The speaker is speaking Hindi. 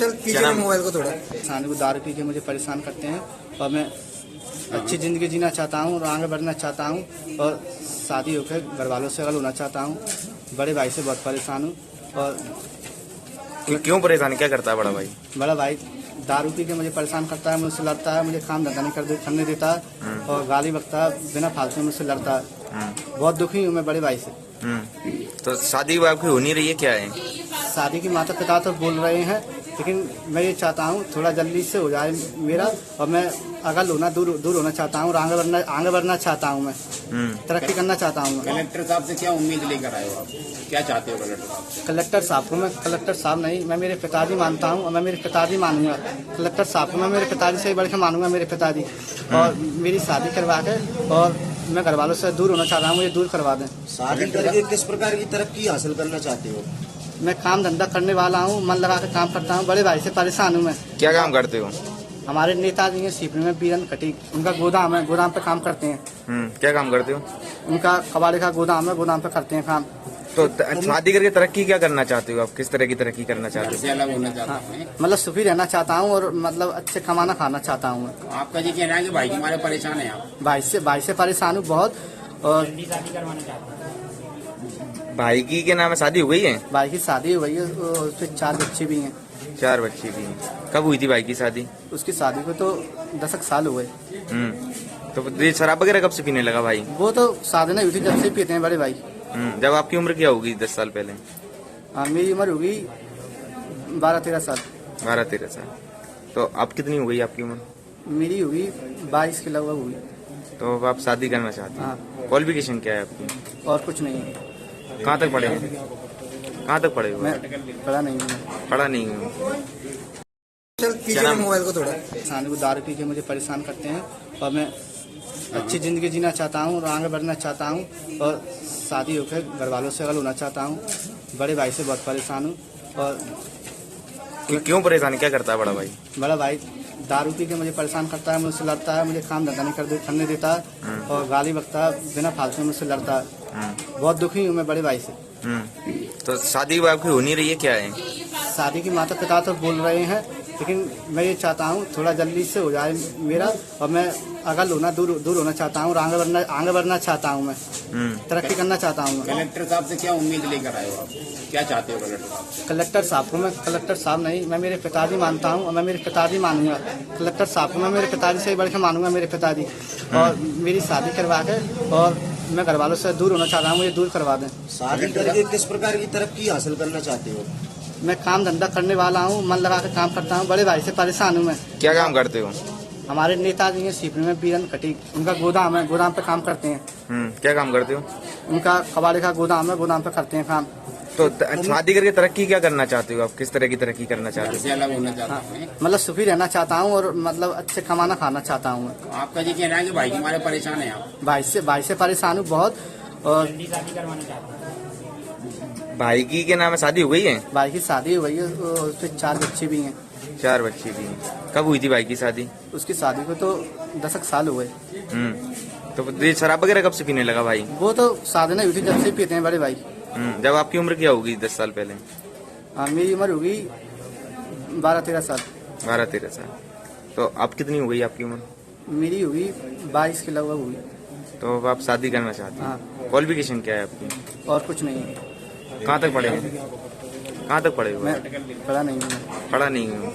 चल पीछे मोबाइल को थोड़ा। इंसान को दारू पी के मुझे परेशान करते हैं और मैं अच्छी ज़िंदगी जीना चाहता हूँ और आगे बढ़ना चाहता हूँ और शादी होकर घर वालों से अलग होना चाहता हूँ। बड़े भाई से बहुत परेशान हूँ। और क्यों परेशान, क्या करता है बड़ा भाई? बड़ा भाई दारू पी के मुझे परेशान करता है, मुझसे लड़ता है, मुझे काम धंधा नहीं करने देता है और गाली बकता है, बिना फालतू में मुझसे लड़ता है। बहुत दुखी हूँ मैं बड़े भाई से। तो शादी आपकी हो नहीं रही है, क्या है? शादी की माता पिता तो बोल रहे हैं, लेकिन मैं ये चाहता हूँ थोड़ा जल्दी से हो जाए मेरा, और मैं अगल होना दूर होना चाहता हूँ और आगे बढ़ना चाहता हूँ। मैं तरक्की करना चाहता हूँ। कलेक्टर साहब से क्या उम्मीद लेकर आए हो आप? क्या चाहते हो कलेक्टर साहब को? मैं कलेक्टर साहब नहीं, मैं मेरे पिताजी मानता हूँ और मैं मेरे पिताजी मानूंगा। कलेक्टर साहब को मैं मेरे पिताजी से बढ़ के मानूंगा, मेरे पिताजी। और मेरी शादी करवा के और मैं घर वालों से दूर होना चाह रहा हूँ, मुझे दूर करवा दें। शादी करके किस प्रकार की तरक्की हासिल करना चाहते हो? मैं काम धंधा करने वाला हूँ, मन लगा के काम करता हूँ। बड़े भाई से परेशान हूँ मैं। क्या काम करते हो? हमारे नेताजी हैं सीपी में, बीरन खटीक, उनका गोदाम है, गोदाम पे काम करते हैं। क्या काम करते हो? उनका कबाड़े का गोदाम है, गोदाम पे करते हैं काम। तो शादी करके तरक्की क्या करना चाहते हो आप? किस तरह की तरक्की करना चाहते हो? अलग होना चाहता हूँ, मतलब सुखी रहना चाहता हूँ और मतलब अच्छे कमाना खाना चाहता हूँ। आपका ये कहना है कि भाई हमारे परेशान है आप? भाई से परेशान हूँ बहुत। और भाई की के नाम है शादी हो गई है? भाई की शादी हुई है, उसके 4 बच्चे भी हैं। 4 बच्चे भी हैं। कब हुई थी भाई की शादी? उसकी शादी को तो 10 साल हुए। तो ये शराब वगैरह कब से पीने लगा भाई? वो तो शादी नहीं हुई थी, जब से पीते हैं बड़े भाई। जब आपकी उम्र क्या होगी 10 साल पहले? मेरी उम्र होगी 12-13 साल। 12-13 साल। तो अब कितनी हो गई आपकी उम्र? मेरी होगी 22 के लगभग हुई। तो अब आप शादी करना चाहते हैं? हाँ। क्वालिफिकेशन क्या है आपकी? और कुछ नहीं है। कहाँ तक पढ़े? कहाँ तक पढ़े हो? मैं पढ़ा नहीं हूँ। पढ़ा नहीं हूँ। चल पीछे मोबाइल को थोड़ा। इंसान को दारू पी के मुझे परेशान करते हैं और मैं अच्छी ज़िंदगी जीना चाहता हूँ और आगे बढ़ना चाहता हूँ और शादी होकर घर वालों से अलग होना चाहता हूँ। बड़े भाई से बहुत परेशान हूँ। और क्यों परेशान, क्या करता है बड़ा भाई? बड़ा भाई दारू पी के मुझे परेशान करता है, मुझसे लड़ता है, मुझे काम धंधा नहीं करने देता है और गाली बकता है, बिना फालतू में मुझसे लड़ता है। बहुत दुखी हूँ मैं बड़े भाई से। तो शादी आपकी हो नहीं रही है, क्या है? शादी की माता पिता तो बोल रहे हैं, लेकिन मैं ये चाहता हूँ थोड़ा जल्दी से हो जाए मेरा, और मैं अगल होना दूर होना चाहता हूँ और आगे बढ़ना चाहता हूँ। मैं तरक्की करना चाहता हूँ। कलेक्टर साहब से क्या उम्मीद लेकर आए हो आप? क्या चाहते हो कलेक्टर साहब को? मैं कलेक्टर साहब नहीं, मैं मेरे पिताजी मानता हूँ और मैं मेरे पिताजी मानूंगा। कलेक्टर साहब को मैं मेरे पिताजी से बढ़ के मानूंगा, मेरे पिताजी। और मेरी शादी करवा के और मैं घर वालों से दूर होना चाह रहा हूँ, मुझे दूर करवा दें। शादी करके किस प्रकार की तरक्की हासिल करना चाहते हो? मैं काम धंधा करने वाला हूँ, मन लगा के काम करता हूँ। बड़े भाई से परेशान हूँ मैं। क्या काम करते हो? हमारे नेताजी हैं सीपी में, बीरन खटीक, उनका गोदाम है, गोदाम पे काम करते हैं। क्या काम करते हो? उनका कबाड़े का गोदाम है, गोदाम पे करते हैं काम। तो शादी करके तरक्की क्या करना चाहते हो आप? किस तरह की तरक्की करना चाहते हो? अलग होना चाहता हूँ, मतलब सुखी रहना चाहता हूँ और मतलब अच्छे कमाना खाना चाहता हूँ। आपका ये कहना है कि भाई हमारे परेशान है आप? भाई से परेशान हूँ बहुत। और भाई की के नाम है शादी हो गई है? भाई की शादी हुई है, उसके 4 बच्चे भी हैं। 4 बच्चे भी हैं। कब हुई थी भाई की शादी? उसकी शादी को तो 10 साल हुए। तो ये शराब वगैरह कब से पीने लगा भाई? वो तो शादी नहीं हुई थी, जब से पीते हैं बड़े भाई। जब आपकी उम्र क्या होगी 10 साल पहले? मेरी उम्र होगी 12-13 साल। 12-13 साल। तो अब कितनी हो गई आपकी उम्र? मेरी होगी 22 के लगभग हुई। तो अब आप शादी करना चाहते हैं? हाँ। क्वालिफिकेशन क्या है आपकी? और कुछ नहीं है। कहाँ तक पढ़े हो? कहाँ तक पढ़े हो? मैं पढ़ा नहीं हूँ। पढ़ा नहीं हूँ।